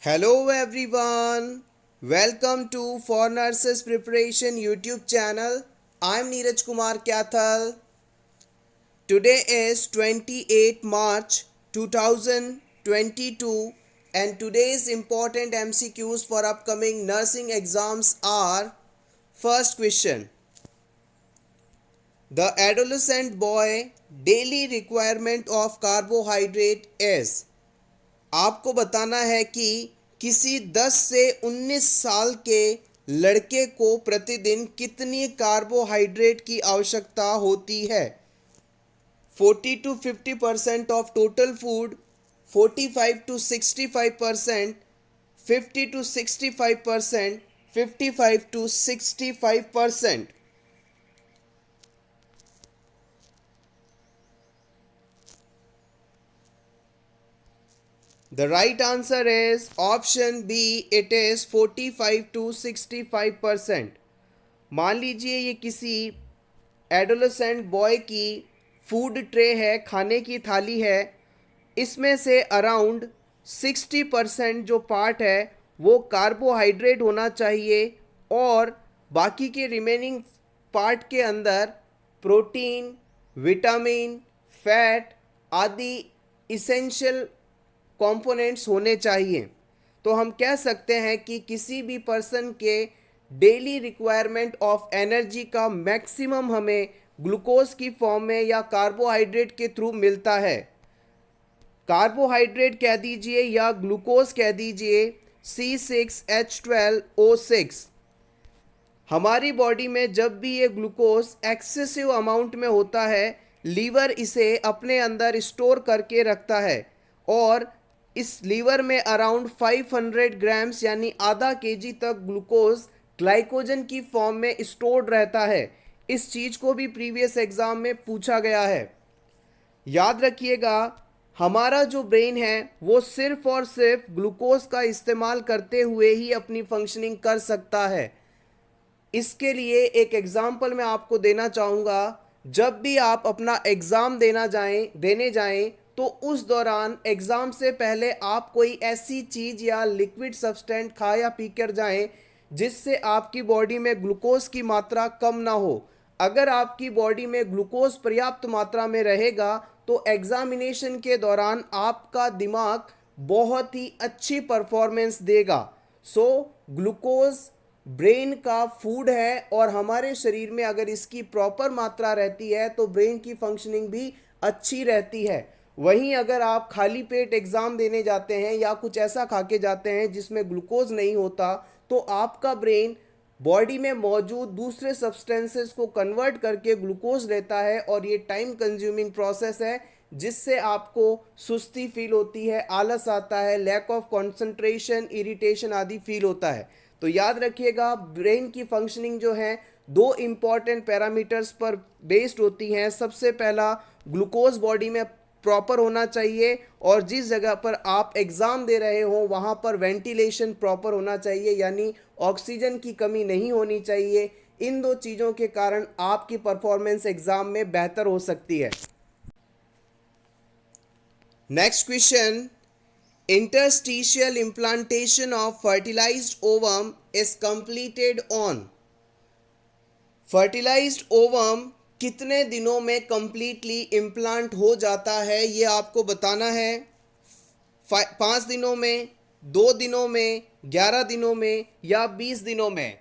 Hello everyone. Welcome to For Nurses Preparation YouTube channel. I'm Neeraj Kumar Kyathal. Today is 28 March 2022 and today's important MCQs for upcoming nursing exams are: first question. The adolescent boy daily requirement of carbohydrate is. आपको बताना है कि किसी 10 से 19 साल के लड़के को प्रतिदिन कितनी कार्बोहाइड्रेट की आवश्यकता होती है? 40 to 50% of total food, 45 to 65%, 50 to 65%, 55 to 65%. The right answer is option B. It is 45 to 65%. मान लीजिए ये किसी एडोलेसेंट बॉय की फूड ट्रे है, खाने की थाली है. इसमें से अराउंड 60% जो पार्ट है वो कार्बोहाइड्रेट होना चाहिए और बाकी के रिमेनिंग पार्ट के अंदर प्रोटीन, विटामिन, फैट आदि इसेंशियल कंपोनेंट्स होने चाहिए. तो हम कह सकते हैं कि किसी भी पर्सन के डेली रिक्वायरमेंट ऑफ एनर्जी का मैक्सिमम हमें ग्लूकोज की फॉर्म में या कार्बोहाइड्रेट के थ्रू मिलता है. कार्बोहाइड्रेट कह दीजिए या ग्लूकोज कह दीजिए, C6H12O6. हमारी बॉडी में जब भी ये ग्लूकोज एक्सेसिव अमाउंट में होता है, लीवर इसे अपने अंदर स्टोर करके रखता है और इस लीवर में अराउंड 500 ग्राम्स यानी आधा केजी तक ग्लूकोज ग्लाइकोजन की फॉर्म में स्टोर्ड रहता है. इस चीज को भी प्रीवियस एग्जाम में पूछा गया है. याद रखिएगा, हमारा जो ब्रेन है वो सिर्फ और सिर्फ ग्लूकोज का इस्तेमाल करते हुए ही अपनी फंक्शनिंग कर सकता है. इसके लिए एक एग्जाम्पल मैं आपको देना चाहूँगा. जब भी आप अपना एग्ज़ाम देने जाएं तो उस दौरान एग्ज़ाम से पहले आप कोई ऐसी चीज़ या लिक्विड सब्सटेंट खा या पी कर जाएं जिससे आपकी बॉडी में ग्लूकोज की मात्रा कम ना हो. अगर आपकी बॉडी में ग्लूकोज पर्याप्त मात्रा में रहेगा तो एग्जामिनेशन के दौरान आपका दिमाग बहुत ही अच्छी परफॉर्मेंस देगा. ग्लूकोज ब्रेन का फूड है और हमारे शरीर में अगर इसकी प्रॉपर मात्रा रहती है तो ब्रेन की फंक्शनिंग भी अच्छी रहती है. वहीं अगर आप खाली पेट एग्ज़ाम देने जाते हैं या कुछ ऐसा खा के जाते हैं जिसमें ग्लूकोज नहीं होता तो आपका ब्रेन बॉडी में मौजूद दूसरे सब्सटेंसेस को कन्वर्ट करके ग्लूकोज लेता है और ये टाइम कंज्यूमिंग प्रोसेस है जिससे आपको सुस्ती फील होती है, आलस आता है, लैक ऑफ कंसंट्रेशन, इरिटेशन आदि फील होता है. तो याद रखिएगा, ब्रेन की फंक्शनिंग जो है दो इम्पॉर्टेंट पैरामीटर्स पर बेस्ड होती हैं. सबसे पहला, ग्लूकोज बॉडी में प्रॉपर होना चाहिए और जिस जगह पर आप एग्ज़ाम दे रहे हो वहाँ पर वेंटिलेशन प्रॉपर होना चाहिए यानी ऑक्सीजन की कमी नहीं होनी चाहिए. इन दो चीज़ों के कारण आपकी परफॉर्मेंस एग्ज़ाम में बेहतर हो सकती है. Next question. Interstitial implantation of fertilized ovum is completed on. Fertilized ovum कितने दिनों में कंप्लीटली इम्प्लांट हो जाता है ये आपको बताना है. 5 दिनों में, 2 दिनों में, 11 दिनों में या 20 दिनों में.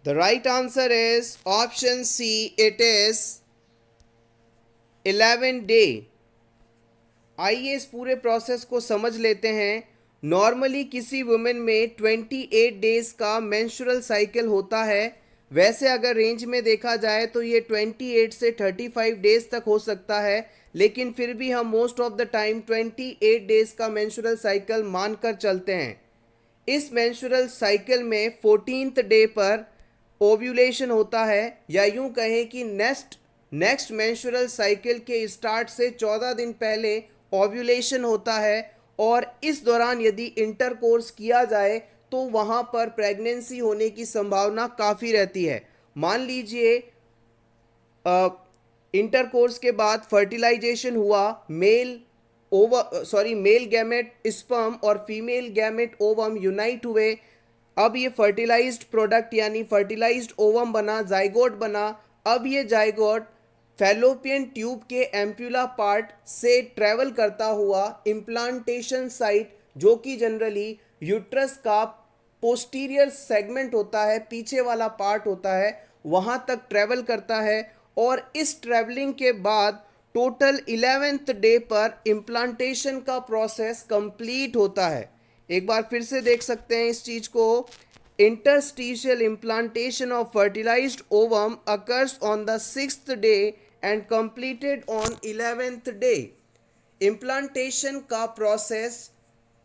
The right answer is option C. It is 11 day. आइए इस पूरे प्रोसेस को समझ लेते हैं. नॉर्मली किसी वुमेन में 28 डेज का मेंस्ट्रुअल साइकिल होता है. वैसे अगर रेंज में देखा जाए तो ये 28 से 35 डेज तक हो सकता है, लेकिन फिर भी हम most of the time 28 days का मेंस्ट्रुअल साइकिल मानकर चलते हैं. इस मेंस्ट्रुअल साइकिल में 14th डे पर ओव्यूलेशन होता है या यूं कहें कि नेक्स्ट मेंस्ट्रुअल साइकिल के स्टार्ट से 14 दिन पहले ओव्यूलेशन होता है और इस दौरान यदि इंटरकोर्स किया जाए तो वहाँ पर प्रेगनेंसी होने की संभावना काफ़ी रहती है. मान लीजिए इंटरकोर्स के बाद फर्टिलाइजेशन हुआ, मेल गैमेट स्पर्म और फीमेल गैमेट ओवम यूनाइट हुए। अब ये फर्टिलाइज्ड प्रोडक्ट यानी फर्टिलाइज्ड ओवम बना, जाइगोट बना। अब ये जाइगोट फैलोपियन ट्यूब के एम्पुला पार्ट से ट्रेवल करता हुआ इम्प्लांटेशन साइट, जो कि जनरली यूट्रस का पोस्टीरियर सेगमेंट होता है, पीछे वाला पार्ट होता है, वहां तक ट्रेवल करता है। और इस ट्रेवलिंग के बाद टोटल 11th डे पर इम्प्लांटेशन का प्रोसेस कंप्लीट होता है। एक बार फिर से देख सकते हैं इस चीज को। Interstitial implantation of fertilized ovum occurs on the 6th day and completed on 11th day. Implantation का प्रोसेस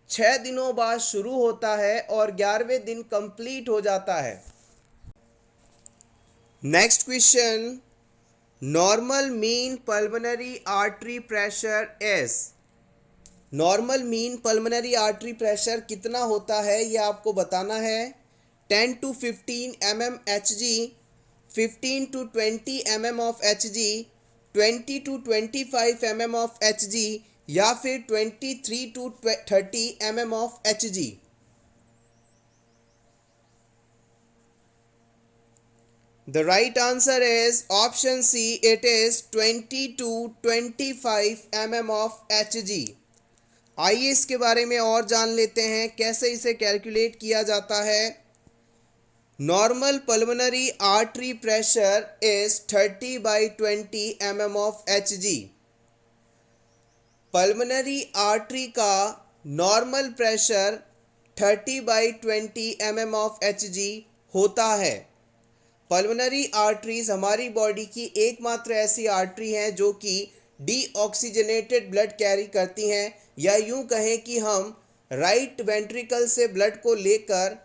6 दिनों बाद शुरू होता है और 11वें दिन कंप्लीट हो जाता है। Next question, normal mean pulmonary artery pressure is. Normal mean pulmonary artery pressure कितना होता है ये आपको बताना है। 10 to 15 mm Hg, 15 to 20 mm of Hg, 20 to 25 mm of Hg या फिर 23 to 30 mm of Hg। The right answer is option C. It is 20 to 25 mm of Hg। आइए इसके बारे में और जान लेते हैं कैसे इसे कैलकुलेट किया जाता है। Normal pulmonary artery pressure is 30/20 mm of Hg। Pulmonary artery का normal pressure 30/20 mm of Hg होता है। पल्मोनरी आर्टरीज हमारी बॉडी की एकमात्र ऐसी आर्टरी हैं जो कि डीऑक्सीजनेटेड ब्लड कैरी करती हैं, या यूं कहें कि हम राइट वेंट्रिकल से ब्लड को लेकर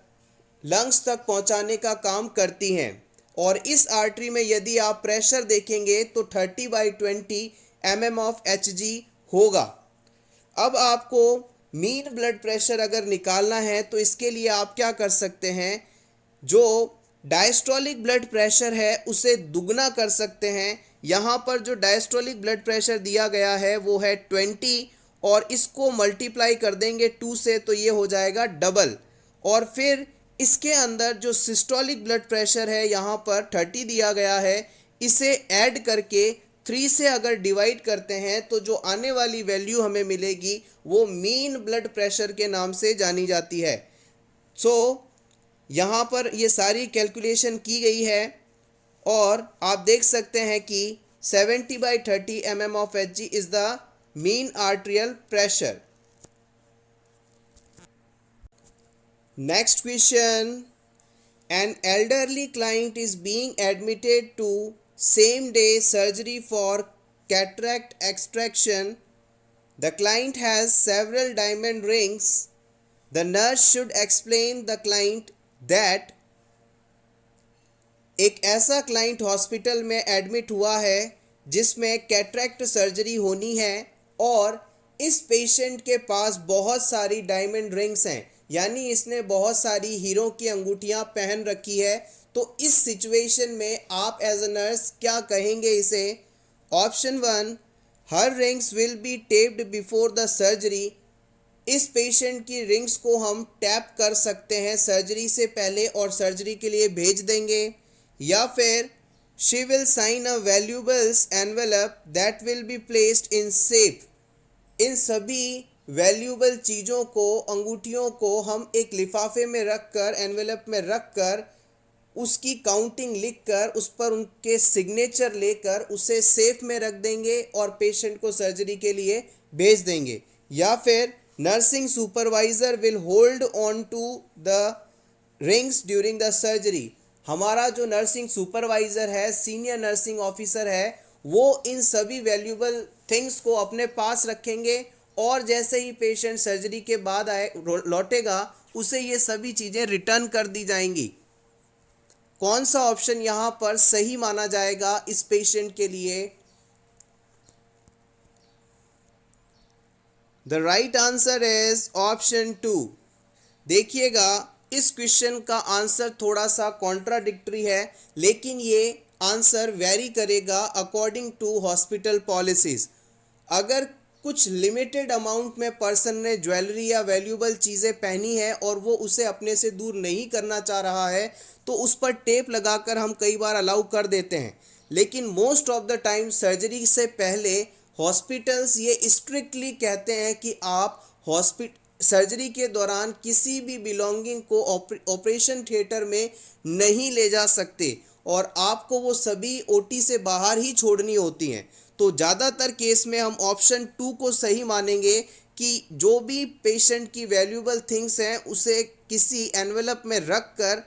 लंग्स तक पहुंचाने का काम करती हैं। और इस आर्टरी में यदि आप प्रेशर देखेंगे तो 30/20 mm of Hg होगा। अब आपको मीन ब्लड प्रेशर अगर निकालना है तो इसके लिए आप क्या कर सकते हैं, जो डायस्टोलिक ब्लड प्रेशर है उसे दुगना कर सकते हैं। यहाँ पर जो डायस्टोलिक ब्लड प्रेशर दिया गया है वो है 20 और इसको मल्टीप्लाई कर देंगे 2 से तो ये हो जाएगा डबल। और फिर इसके अंदर जो सिस्टोलिक ब्लड प्रेशर है यहाँ पर 30 दिया गया है, इसे ऐड करके 3 से अगर डिवाइड करते हैं तो जो आने वाली वैल्यू हमें मिलेगी वो मीन ब्लड प्रेशर के नाम से जानी जाती है। यहाँ पर ये सारी कैलकुलेशन की गई है और आप देख सकते हैं कि 70/30 mm of Hg is the mean arterial pressure. Next question, an elderly client is being admitted to same day surgery for cataract extraction. The client has several diamond rings. The nurse should explain the client that. एक ऐसा client hospital में admit हुआ है जिसमें cataract surgery होनी है और इस पेशेंट के पास बहुत सारी डायमंड रिंग्स हैं, यानी इसने बहुत सारी हीरो की अंगूठियां पहन रखी है। तो इस सिचुएशन में आप एज अ नर्स क्या कहेंगे इसे। Option 1, her rings will be taped before the surgery. इस पेशेंट की रिंग्स को हम टैप कर सकते हैं सर्जरी से पहले और सर्जरी के लिए भेज देंगे। या फिर she will sign a valuables envelope that will be placed in safe. इन सभी वैल्यूएबल चीज़ों को, अंगूठियों को हम एक लिफाफे में रख कर, एनवेलप में रख कर, उसकी काउंटिंग लिख कर, उस पर उनके सिग्नेचर लेकर उसे सेफ में रख देंगे और पेशेंट को सर्जरी के लिए भेज देंगे। या फिर nursing supervisor will hold on to the rings during the surgery. हमारा जो नर्सिंग सुपरवाइजर है, सीनियर नर्सिंग ऑफिसर है, वो इन सभी वैल्यूएबल थिंग्स को अपने पास रखेंगे और जैसे ही पेशेंट सर्जरी के बाद लौटेगा उसे ये सभी चीज़ें रिटर्न कर दी जाएंगी। कौन सा ऑप्शन यहाँ पर सही माना जाएगा इस पेशेंट के लिए। The right answer is option 2। देखिएगा इस क्वेश्चन का आंसर थोड़ा सा कॉन्ट्राडिक्टरी है, लेकिन ये आंसर वेरी करेगा अकॉर्डिंग टू हॉस्पिटल पॉलिसीज। अगर कुछ लिमिटेड अमाउंट में पर्सन ने ज्वेलरी या वैल्यूबल चीज़ें पहनी है और वो उसे अपने से दूर नहीं करना चाह रहा है, तो उस पर टेप लगाकर हम कई बार अलाउ कर देते हैं। लेकिन most of the time surgery से पहले हॉस्पिटल्स ये स्ट्रिक्टली कहते हैं कि आप सर्जरी के दौरान किसी भी बिलोंगिंग को ऑपरेशन थिएटर में नहीं ले जा सकते और आपको वो सभी ओटी से बाहर ही छोड़नी होती हैं। तो ज़्यादातर केस में हम ऑप्शन 2 को सही मानेंगे कि जो भी पेशेंट की वैल्यूबल थिंग्स हैं उसे किसी एनवेलप में रख कर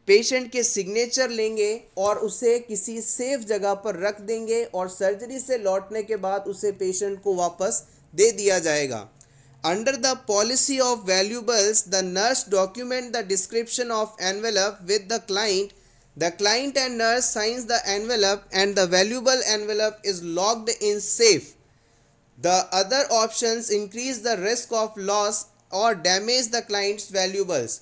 पेशेंट के सिग्नेचर लेंगे और उसे किसी सेफ जगह पर रख देंगे और सर्जरी से लौटने के बाद उसे पेशेंट को वापस दे दिया जाएगा। Under the policy of valuables, the nurse document the description of envelope with the client. The client and nurse signs the envelope and the valuable envelope is locked in safe. The other options increase the risk of loss or damage the client's valuables.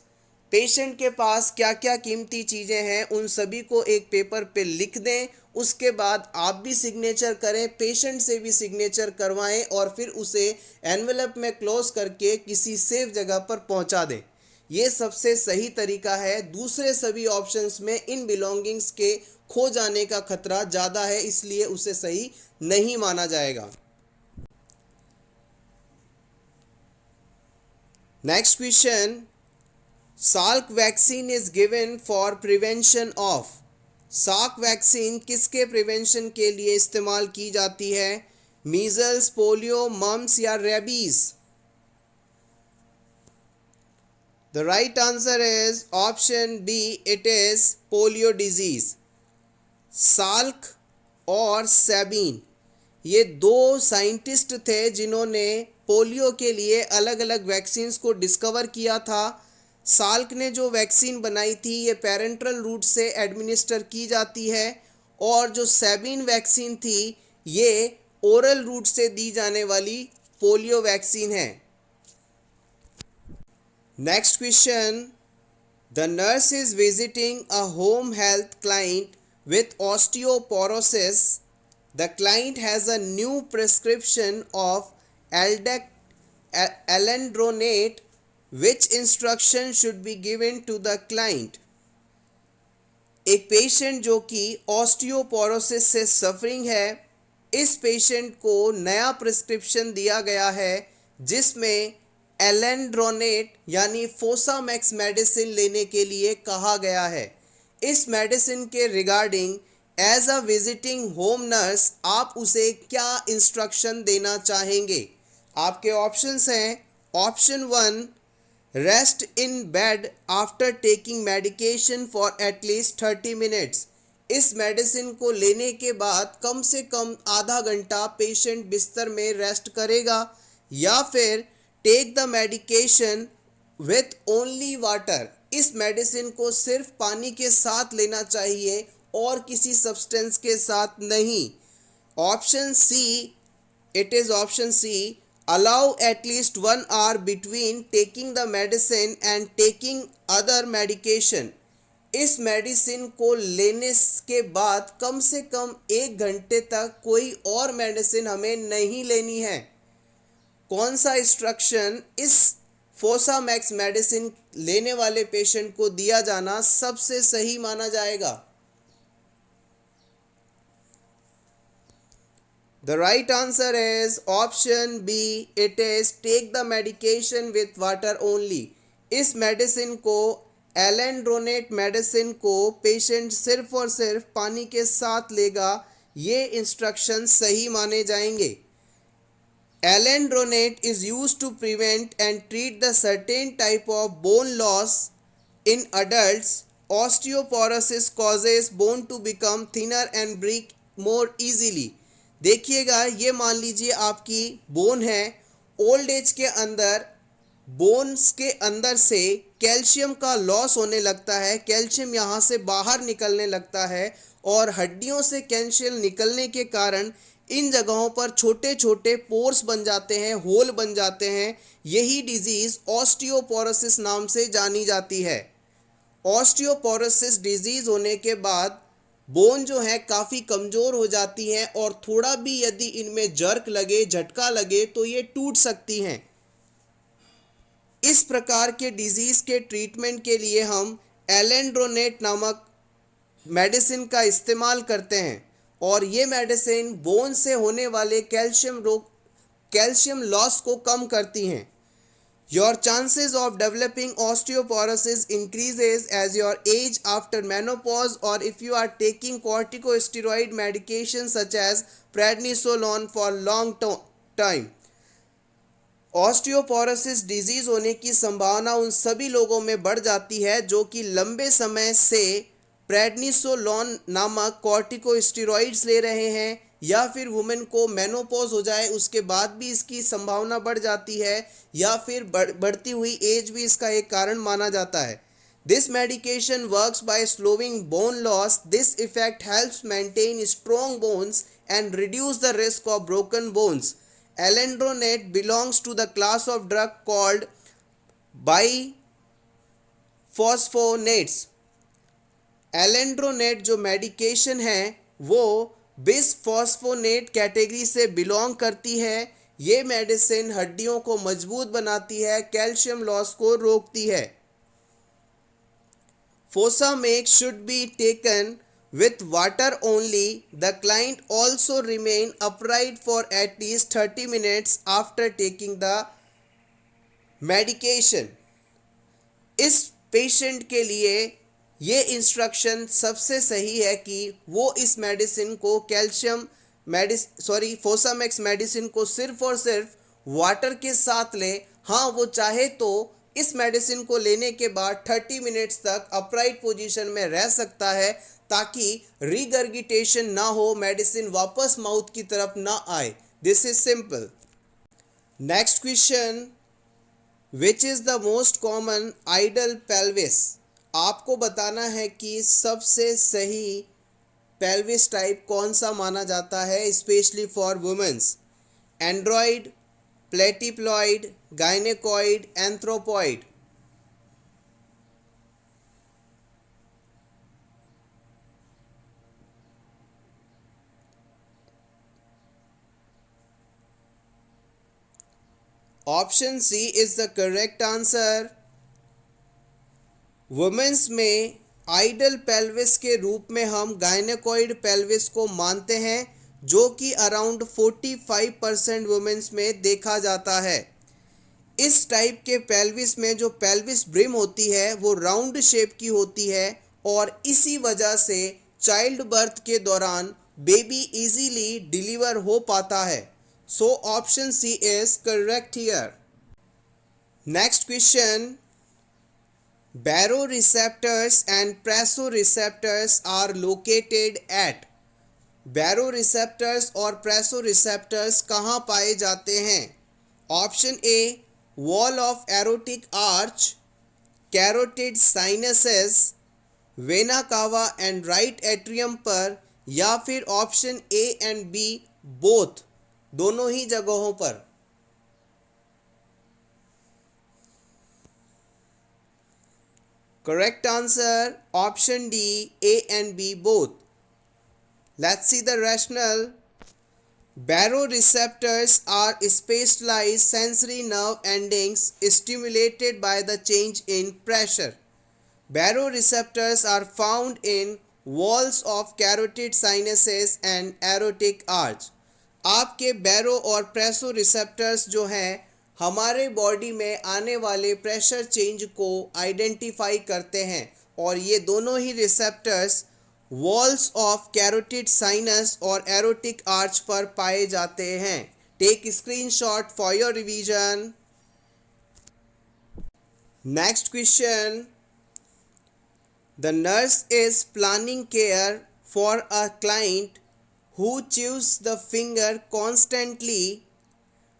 Patient के पास क्या क्या कीमती चीज़ें हैं उन सभी को एक पेपर पे लिख दें, उसके बाद आप भी सिग्नेचर करें, पेशेंट से भी सिग्नेचर करवाएं और फिर उसे एनवेलप में क्लोज करके किसी सेफ जगह पर पहुंचा दें। ये सबसे सही तरीका है। दूसरे सभी ऑप्शंस में इन बिलोंगिंग्स के खो जाने का खतरा ज़्यादा है, इसलिए उसे सही नहीं माना जाएगा। Next question, Salk vaccine is given for prevention of. Salk vaccine किसके प्रिवेंशन के लिए इस्तेमाल की जाती है? मीजल्स, पोलियो, मम्स या rabies? The right answer is option B. It is polio disease. Salk और सैबीन ये दो साइंटिस्ट थे जिन्होंने पोलियो के लिए अलग अलग वैक्सीन्स को डिस्कवर किया था। साल्क ने जो वैक्सीन बनाई थी ये पेरेंट्रल रूट से एडमिनिस्टर की जाती है और जो सैबीन वैक्सीन थी ये ओरल रूट से दी जाने वाली पोलियो वैक्सीन है। Next question, the nurse is visiting a home health client with osteoporosis. The client has a new prescription of alendronate. Which instruction should be given to the client? एक patient जो कि osteoporosis से suffering है, इस patient को नया prescription दिया गया है जिसमें एलेंड्रोनेट यानी फोसामैक्स मेडिसिन लेने के लिए कहा गया है। इस मेडिसिन के regarding as a visiting home nurse आप उसे क्या इंस्ट्रक्शन देना चाहेंगे? आपके ऑप्शंस हैं, option 1, rest in bed after taking medication for at least 30 minutes. इस मेडिसिन को लेने के बाद कम से कम आधा घंटा पेशेंट बिस्तर में रेस्ट करेगा, या फिर take the medication with only water. इस मेडिसिन को सिर्फ पानी के साथ लेना चाहिए और किसी सब्सटेंस के साथ नहीं। Option C, it is option C, allow at least 1 hour between taking the medicine and taking other medication. इस मेडिसिन को लेने के बाद कम से कम 1 घंटे तक कोई और मेडिसिन हमें नहीं लेनी है। कौन सा इंस्ट्रक्शन इस फोसामैक्स मेडिसिन लेने वाले पेशेंट को दिया जाना सबसे सही माना जाएगा? The right answer is option B. It is take the medication with water only. इस मेडिसिन को एलेंड्रोनेट मेडिसिन को पेशेंट सिर्फ और सिर्फ पानी के साथ लेगा, ये इंस्ट्रक्शन सही माने जाएंगे। Alendronate is used to prevent and treat the certain type of bone loss in adults. Osteoporosis causes bone to become thinner and break more easily. देखिएगा, ये मान लीजिए आपकी बोन है, ओल्ड एज के अंदर बोन्स के अंदर से कैल्शियम का लॉस होने लगता है, कैल्शियम यहाँ से बाहर निकलने लगता है और हड्डियों से कैल्शियम निकलने के कारण इन जगहों पर छोटे छोटे पोर्स बन जाते हैं, होल बन जाते हैं। यही डिजीज़ ऑस्टियोपोरोसिस नाम से जानी जाती है। ऑस्टियोपोरोसिस डिजीज़ होने के बाद बोन जो है काफ़ी कमज़ोर हो जाती हैं और थोड़ा भी यदि इनमें जर्क लगे, झटका लगे तो ये टूट सकती हैं। इस प्रकार के डिजीज़ के ट्रीटमेंट के लिए हम एलेंड्रोनेट नामक मेडिसिन का इस्तेमाल करते हैं और ये मेडिसिन बोन से होने वाले कैल्शियम लॉस को कम करती हैं। Your chances of developing osteoporosis increases as your age after menopause or if you are taking corticosteroid medication such as prednisolone for long time. Osteoporosis disease होने की संभावना उन सभी लोगों में बढ़ जाती है जो कि लंबे समय से प्रेडनिसोलोन नामक कॉर्टिकोस्टेरॉइड्स ले रहे हैं या फिर वुमेन को मेनोपॉज हो जाए उसके बाद भी इसकी संभावना बढ़ जाती है या फिर बढ़ती हुई एज भी इसका एक कारण माना जाता है। This medication works by slowing bone loss. This effect helps maintain strong bones and reduce the risk of broken bones. Alendronate belongs to the class of drug called biphosphonates। एलेंड्रोनेट जो मेडिकेशन है वो बिसफॉस्फोनेट कैटेगरी से belong करती है। ये medicine हड्डियों को मजबूत बनाती है, कैल्शियम लॉस को रोकती है। Fosamax should be taken with water only. The client also remain upright for at least 30 minutes after taking the medication। इस पेशेंट के लिए ये इंस्ट्रक्शन सबसे सही है कि वो इस मेडिसिन को फोसामेक्स मेडिसिन को सिर्फ और सिर्फ वाटर के साथ ले। हाँ, वो चाहे तो इस मेडिसिन को लेने के बाद 30 मिनट्स तक अपराइट पोजीशन में रह सकता है ताकि रिगर्गिटेशन ना हो, मेडिसिन वापस माउथ की तरफ ना आए। This is simple. Next question, which is the most common ideal pelvis. आपको बताना है कि सबसे सही पेल्विस टाइप कौन सा माना जाता है specially for womens. Android, platypelloid, gynaecoid, anthropoid. Option C is the correct answer. Womens में आइडल पेल्विस के रूप में हम गायनेकॉइड पेल्विस को मानते हैं जो कि अराउंड 45% वुमेन्स में देखा जाता है। इस टाइप के पेल्विस में जो पेल्विस ब्रिम होती है वो राउंड शेप की होती है और इसी वजह से चाइल्ड बर्थ के दौरान बेबी इजीली डिलीवर हो पाता है। So option C is correct here. Next question, baroreceptors and prasoreceptors are located at। baroreceptors और prasoreceptors कहाँ पाए जाते हैं। Option A, wall of aortic arch, carotid sinuses, vena cava and right atrium पर, या फिर option A and B both, दोनों ही जगहों पर। Correct answer, option D, A and B both. Let's see the rationale. Baroreceptors are specialized sensory nerve endings stimulated by the change in pressure. Baroreceptors are found in walls of carotid sinuses and aortic arch. आपके बैरो और Presso receptors जो हैं हमारे body में आने वाले pressure change को identify करते हैं और ये दोनों ही receptors walls of carotid sinus और एरोटिक आर्च पर पाए जाते हैं। Take screenshot for your revision. Next question, the nurse is planning care for a client who chews the finger constantly.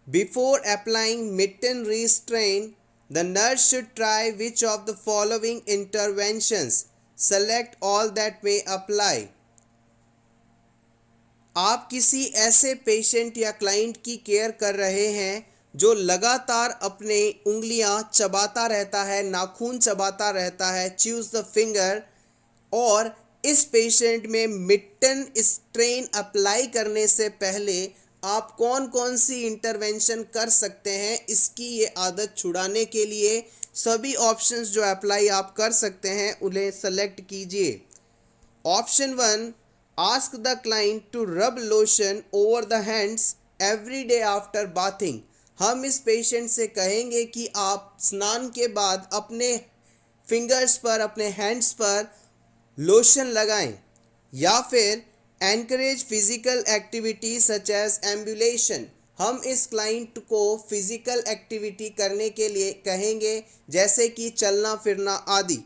Before applying mitten restraint, the nurse should try which of the following interventions. Select all that may apply. आप किसी ऐसे patient या client की care कर रहे हैं जो लगातार अपने उंगलियां चबाता रहता है, नाखून चबाता रहता है, च्यूज द फिंगर, और इस पेशेंट में मिटन स्ट्रेन अप्लाई करने से पहले आप कौन कौन सी इंटरवेंशन कर सकते हैं इसकी ये आदत छुड़ाने के लिए सभी ऑप्शंस जो अप्लाई आप कर सकते हैं उन्हें सेलेक्ट कीजिए। Option 1, ask the client to rub lotion over the hands every day after bathing. हम इस पेशेंट से कहेंगे कि आप स्नान के बाद अपने फिंगर्स पर, अपने हैंड्स पर लोशन लगाएं। या फिर encourage physical activity such as ambulation. हम इस क्लाइंट को फिजिकल एक्टिविटी करने के लिए कहेंगे जैसे कि चलना फिरना आदि।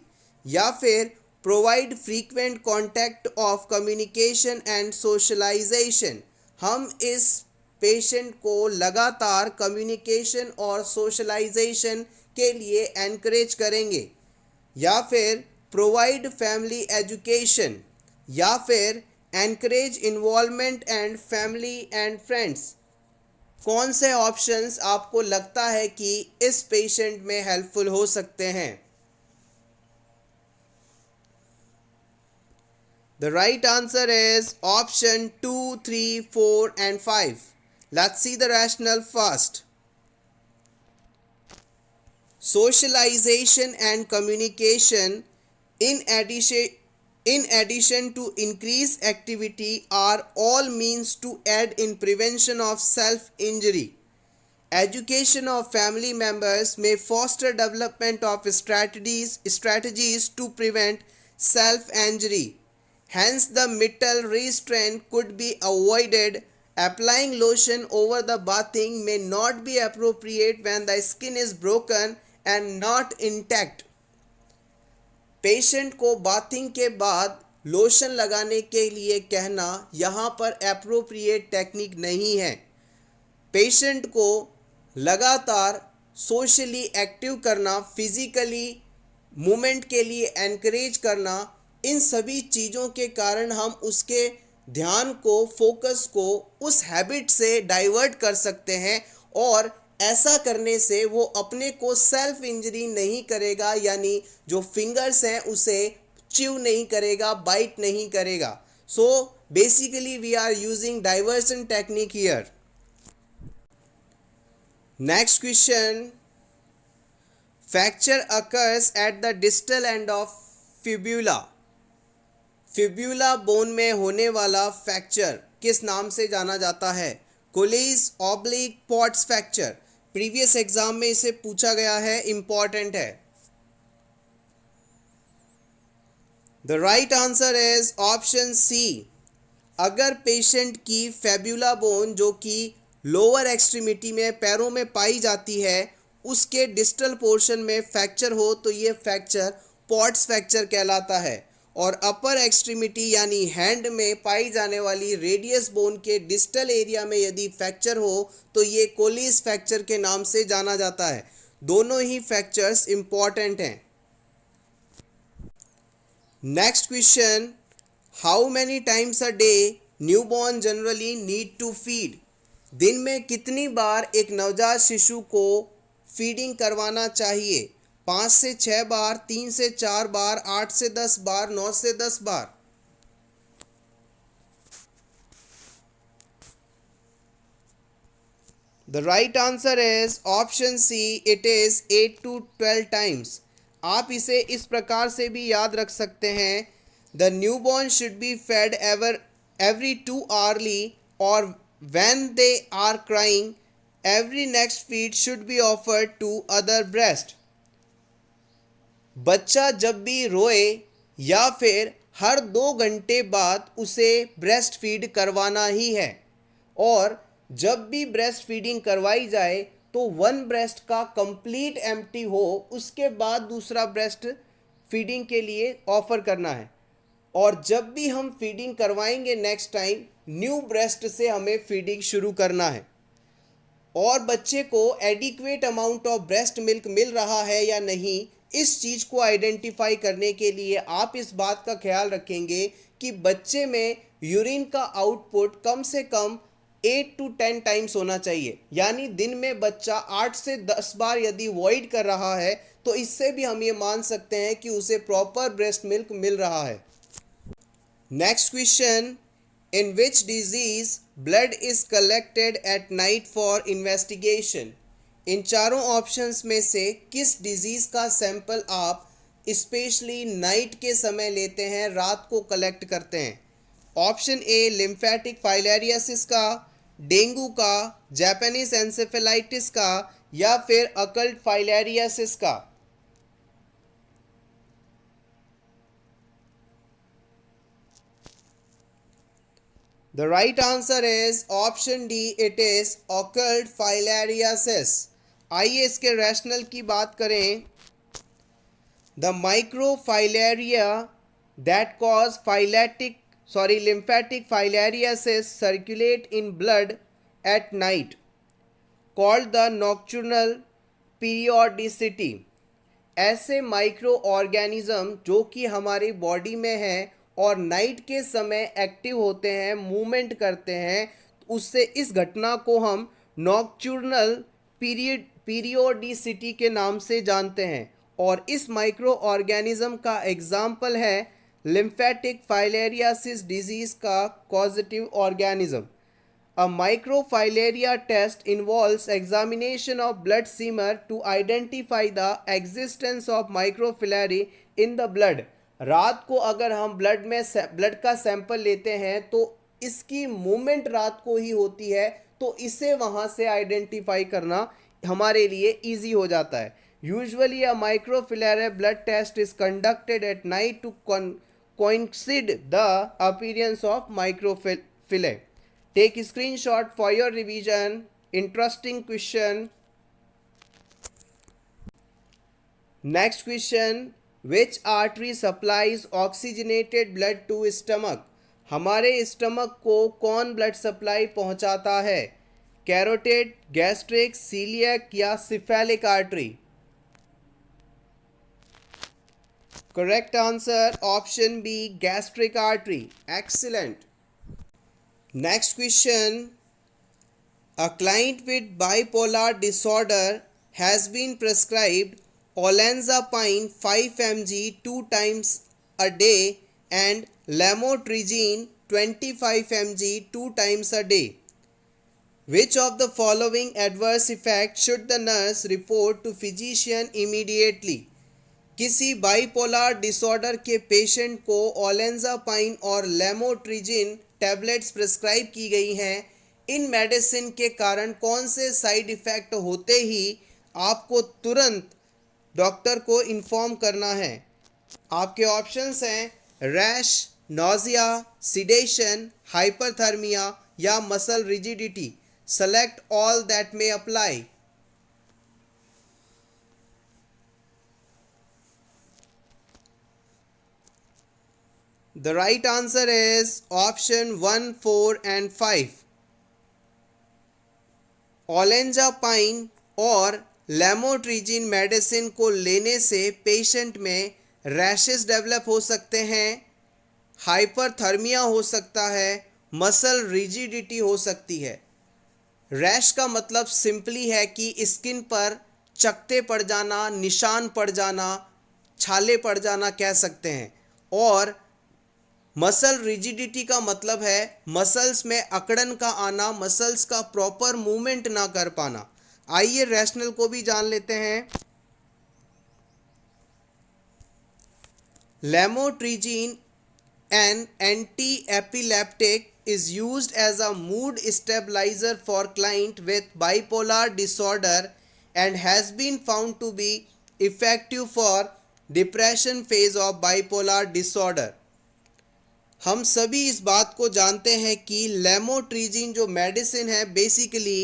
या फिर provide frequent contact of communication and socialization. हम इस पेशेंट को लगातार कम्युनिकेशन और सोशलाइजेशन के लिए एनकरेज करेंगे। या फिर प्रोवाइड फैमिली एजुकेशन। या फिर encourage involvement and family and friends. कौन से ऑप्शंस आपको लगता है कि इस पेशेंट में हेल्पफुल हो सकते हैं? The right answer is option 2, 3, 4 and 5. Let's see the rationale first. Socialization and communication in addition to increased activity are all means to aid in prevention of self-injury. Education of family members may foster development of strategies to prevent self-injury. Hence, the mitral restraint could be avoided. Applying lotion over the bathing may not be appropriate when the skin is broken and not intact. Patient को bathing के बाद lotion लगाने के लिए कहना यहाँ पर appropriate technique नहीं है। पेशेंट को लगातार सोशली एक्टिव करना, फिजिकली मूवमेंट के लिए एनकरेज करना, इन सभी चीज़ों के कारण हम उसके ध्यान को, फोकस को उस हैबिट से डाइवर्ट कर सकते हैं और ऐसा करने से वो अपने को सेल्फ इंजरी नहीं करेगा, यानी जो फिंगर्स हैं उसे च्यू नहीं करेगा, बाइट नहीं करेगा। So basically we are using diversion technique here. Next question, fracture occurs at the distal end of fibula. Fibula bone में होने वाला फ्रैक्चर किस नाम से जाना जाता है? Colles, oblique, Pott's fracture. Previous exam में इसे पूछा गया है, इंपॉर्टेंट है। The right answer is option c. अगर पेशेंट की फेब्यूला बोन जो कि लोअर एक्सट्रीमिटी में, पैरों में पाई जाती है, उसके डिस्टल पोर्शन में फ्रैक्चर हो तो ये फ्रैक्चर पॉट्स फ्रैक्चर कहलाता है। और अपर एक्सट्रीमिटी यानी हैंड में पाई जाने वाली रेडियस बोन के डिस्टल एरिया में यदि फ्रैक्चर हो तो ये कोलिस फ्रैक्चर के नाम से जाना जाता है। दोनों ही फ्रैक्चर्स इंपॉर्टेंट हैं। Next question, how many times a day newborn generally need to feed. दिन में कितनी बार एक नवजात शिशु को फीडिंग करवाना चाहिए? 5 से 6 बार, 3 से 4 बार, 8 से 10 बार, 9 से 10 बार। The right answer is option C, it is 8 to 12 times. आप इसे इस प्रकार से भी याद रख सकते हैं, the newborn should be fed every 2 hourly or when they are crying, every next feed should be offered to other breast. बच्चा जब भी रोए या फिर हर 2 घंटे बाद उसे ब्रेस्ट फीड करवाना ही है। और जब भी ब्रेस्ट फीडिंग करवाई जाए तो 1 ब्रेस्ट का कंप्लीट एम्प्टी हो, उसके बाद दूसरा ब्रेस्ट फीडिंग के लिए ऑफर करना है। और जब भी हम फीडिंग करवाएंगे नेक्स्ट टाइम, न्यू ब्रेस्ट से हमें फीडिंग शुरू करना है। और बच्चे को adequate amount of breast milk मिल रहा है या नहीं, इस चीज़ को आइडेंटिफाई करने के लिए आप इस बात का ख्याल रखेंगे कि बच्चे में यूरिन का आउटपुट कम से कम 8 to 10 टाइम्स होना चाहिए। यानी दिन में बच्चा 8 से 10 बार यदि वॉइड कर रहा है तो इससे भी हम ये मान सकते हैं कि उसे प्रॉपर ब्रेस्ट मिल्क मिल रहा है। Next question, in which disease blood is collected at night for investigation. इन चारों ऑप्शंस में से किस डिजीज का सैंपल आप स्पेशली नाइट के समय लेते हैं, रात को कलेक्ट करते हैं? ऑप्शन ए लिम्फेटिक फाइलेरियासिस का, डेंगू का, जापानीज एंसेफेलाइटिस का, या फिर अकल्ट फाइलेरियासिस का। The right answer is option D. It is occult filariasis. आइए इसके रैशनल की बात करें। The microfilaria that cause lymphatic filariasis circulate in blood at night, called the nocturnal periodicity. ऐसे माइक्रो ऑर्गेनिज्म जो कि हमारी बॉडी में है और नाइट के समय एक्टिव होते हैं, मूवमेंट करते हैं, उससे इस घटना को हम नॉक्चुर्नल पीरियोडिसिटी के नाम से जानते हैं। और इस माइक्रो ऑर्गेनिज्म का एग्जाम्पल है लिम्फेटिक फाइलेरियासिस डिजीज का causative organism. A microfilaria test involves examination of blood semer to identify the existence of microfilari in the blood. रात को अगर हम ब्लड का सैंपल लेते हैं तो इसकी मूवमेंट रात को ही होती है, तो इसे वहाँ से आइडेंटिफाई करना हमारे लिए इजी हो जाता है। Usually a microfilaria blood test is conducted at night to coincide the appearance of microphyllae. Take screenshot for your revision. Interesting question. Next question. Which artery supplies oxygenated blood to stomach? हमारे stomach को कौन blood supply पहुंचाता है? Carotid, gastric, celiac या cephalic artery? Correct answer option B, gastric artery. Excellent. Next question. A client with bipolar disorder has been prescribed olanzapine 5 mg 2 times a day and lamotrigine 25 mg 2 times a day. Which of the following adverse effects should the nurse report to physician immediately? किसी bipolar disorder के patient को ओलेंजापाइन और लेमोट्रिजिन tablets prescribe की गई हैं। इन medicine के कारण कौन से साइड इफ़ेक्ट होते ही आपको तुरंत डॉक्टर को इन्फॉर्म करना है? आपके ऑप्शंस हैं रैश, नोजिया, सिडेशन, हाइपरथर्मिया या muscle rigidity. Select all that may apply. The right answer is option 1, 4 and 5. ओलेंजापाइन और लेमोट्रिजिन मेडिसिन को लेने से पेशेंट में रैशेस डेवलप हो सकते हैं, हाइपरथर्मिया हो सकता है, मसल रिजिडिटी हो सकती है। रैश का मतलब सिंपली है कि स्किन पर चकत्ते पड़ जाना, निशान पड़ जाना, छाले पड़ जाना कह सकते हैं। और मसल रिजिडिटी का मतलब है मसल्स में अकड़न का आना, मसल्स का प्रॉपर मूवमेंट ना कर पाना। आइए रैशनल को भी जान लेते हैं। Lamotrigine an anti epileptic is used as a mood stabilizer for client with bipolar disorder and has been found to be effective for depression phase of bipolar disorder. हम सभी इस बात को जानते हैं कि लेमोट्रिजिन जो मेडिसिन है बेसिकली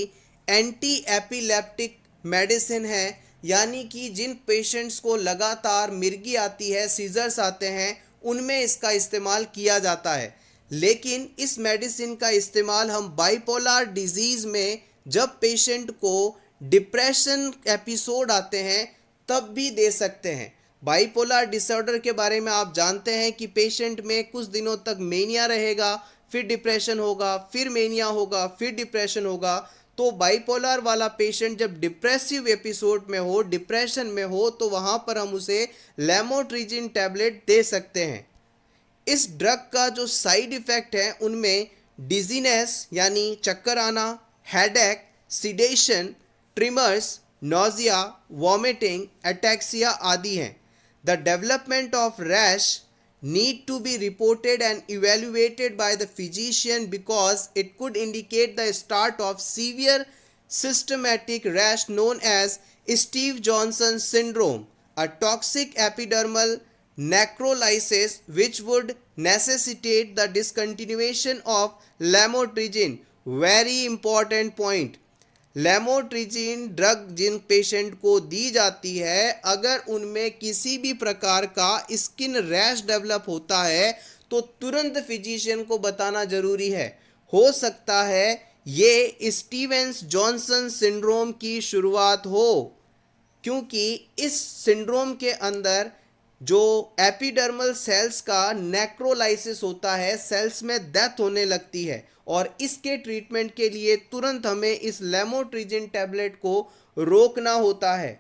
एंटी एपिलेप्टिक मेडिसिन है, यानी कि जिन पेशेंट्स को लगातार मिर्गी आती है, सीजर्स आते हैं, उनमें इसका इस्तेमाल किया जाता है। लेकिन इस मेडिसिन का इस्तेमाल हम बाइपोलर डिजीज़ में जब पेशेंट को डिप्रेशन एपिसोड आते हैं तब भी दे सकते हैं। बाइपोलर डिसऑर्डर के बारे में आप जानते हैं कि पेशेंट में कुछ दिनों तक मेनिया रहेगा, फिर डिप्रेशन होगा, फिर मेनिया होगा, फिर डिप्रेशन होगा। तो बाइपोलर वाला पेशेंट जब डिप्रेसिव एपिसोड में हो, डिप्रेशन में हो, तो वहाँ पर हम उसे लेमोट्रिजिन टैबलेट दे सकते हैं। इस ड्रग का जो साइड इफ़ेक्ट है उनमें डिजीनेस यानी चक्कर आना, headache, sedation, trimmers, nausea, vomiting, ataxia आदि हैं. The development of rash need to be reported and evaluated by the physician because it could indicate the start of severe systematic rash known as Steve Johnson syndrome, a toxic epidermal necrolysis which would necessitate the discontinuation of lamotrigine. Very important point. Lamotrigine drug जिन patient को दी जाती है, अगर उनमें किसी भी प्रकार का स्किन रैश डेवलप होता है तो तुरंत फिजिशियन को बताना जरूरी है. हो सकता है ये स्टीवेंस जॉनसन सिंड्रोम की शुरुआत हो, क्योंकि इस सिंड्रोम के अंदर जो एपिडर्मल सेल्स का नेक्रोलाइसिस होता है, सेल्स में डेथ होने लगती है और इसके ट्रीटमेंट के लिए तुरंत हमें इस लेमोट्रिजिन टैबलेट को रोकना होता है.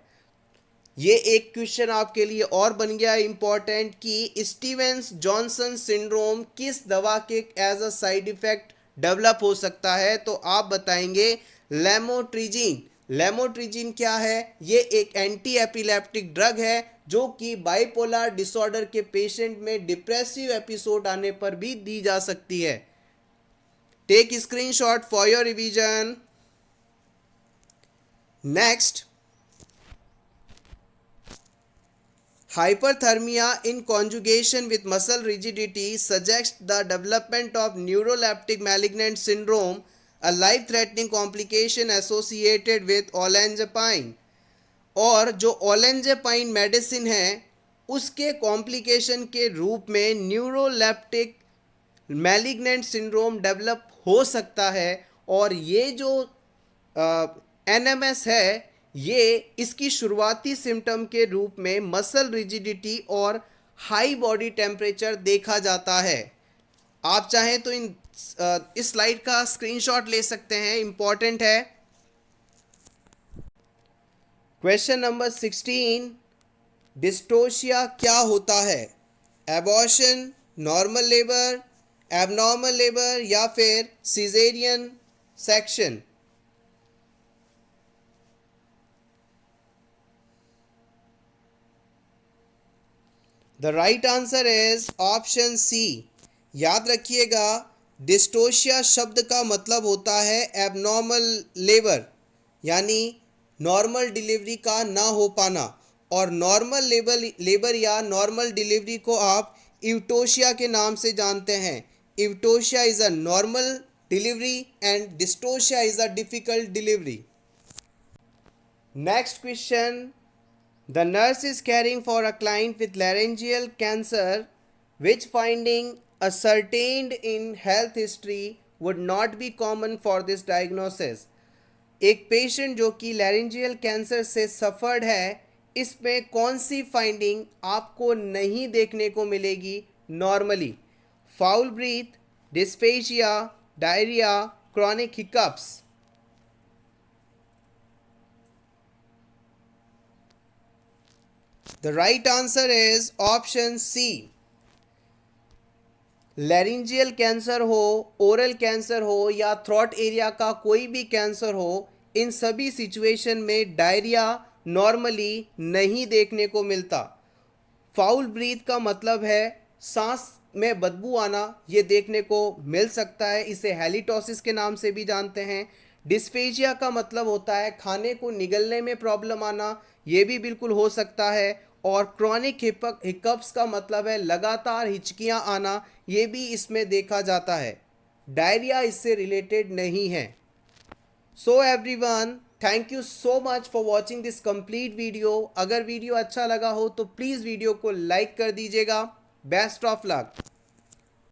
ये एक क्वेश्चन आपके लिए और बन गया इंपॉर्टेंट कि स्टीवेंस जॉनसन सिंड्रोम किस दवा के as a side effect develop हो सकता है, तो आप बताएंगे लेमोट्रिजिन. लेमोट्रिजिन क्या है? ये एक एंटी एपिलेप्टिक ड्रग है जो कि बाइपोलर डिसऑर्डर के पेशेंट में डिप्रेसिव एपिसोड आने पर भी दी जा सकती है. Take screenshot for your revision. Next, hyperthermia in conjugation with muscle rigidity suggests the development of neuroleptic malignant syndrome, a life-threatening complication associated with olanzapine. और जो ओलेंजेपाइन मेडिसिन है उसके कॉम्प्लिकेशन के रूप में न्यूरोलेप्टिक मैलिग्नेंट सिंड्रोम डेवलप हो सकता है. और ये जो एनएमएस है, ये इसकी शुरुआती सिम्टम के रूप में मसल रिजिडिटी और हाई बॉडी टेम्परेचर देखा जाता है. आप चाहें तो इस स्लाइड का स्क्रीनशॉट ले सकते हैं, इंपॉर्टेंट है. क्वेश्चन नंबर 16, डिस्टोशिया क्या होता है? Abortion, normal labour, abnormal labour या फिर caesarean section? The right answer is option c. याद रखिएगा, डिस्टोशिया शब्द का मतलब होता है एबनॉर्मल लेबर, यानी नॉर्मल डिलीवरी का ना हो पाना. और नॉर्मल लेबर या नॉर्मल डिलीवरी को आप इवटोशिया के नाम से जानते हैं. Eutocia is a normal delivery and dystocia is a difficult delivery. Next question. The nurse is caring for a client with laryngeal cancer, which finding ascertained in health history would not be common for this diagnosis. एक patient जो कि laryngeal cancer से suffered है, इसमें कौन सी finding आपको नहीं देखने को मिलेगी normally? Foul breath, dysphagia, diarrhoea, chronic hiccups? The right answer is option C. Laryngeal cancer हो, ओरल कैंसर हो या थ्रोट एरिया का कोई भी कैंसर हो, इन सभी सिचुएशन में डायरिया नॉर्मली नहीं देखने को मिलता. फाउल ब्रीथ का मतलब है सांस में बदबू आना, ये देखने को मिल सकता है, इसे हेलिटोसिस के नाम से भी जानते हैं. डिस्फेजिया का मतलब होता है खाने को निगलने में प्रॉब्लम आना, ये भी बिल्कुल हो सकता है. और क्रॉनिक हिकअप्स का मतलब है लगातार हिचकियां आना, ये भी इसमें देखा जाता है. डायरिया इससे रिलेटेड नहीं है. So everyone, thank you so much for watching this complete video. अगर वीडियो अच्छा लगा हो तो प्लीज़ वीडियो को लाइक कर दीजिएगा. Best of luck.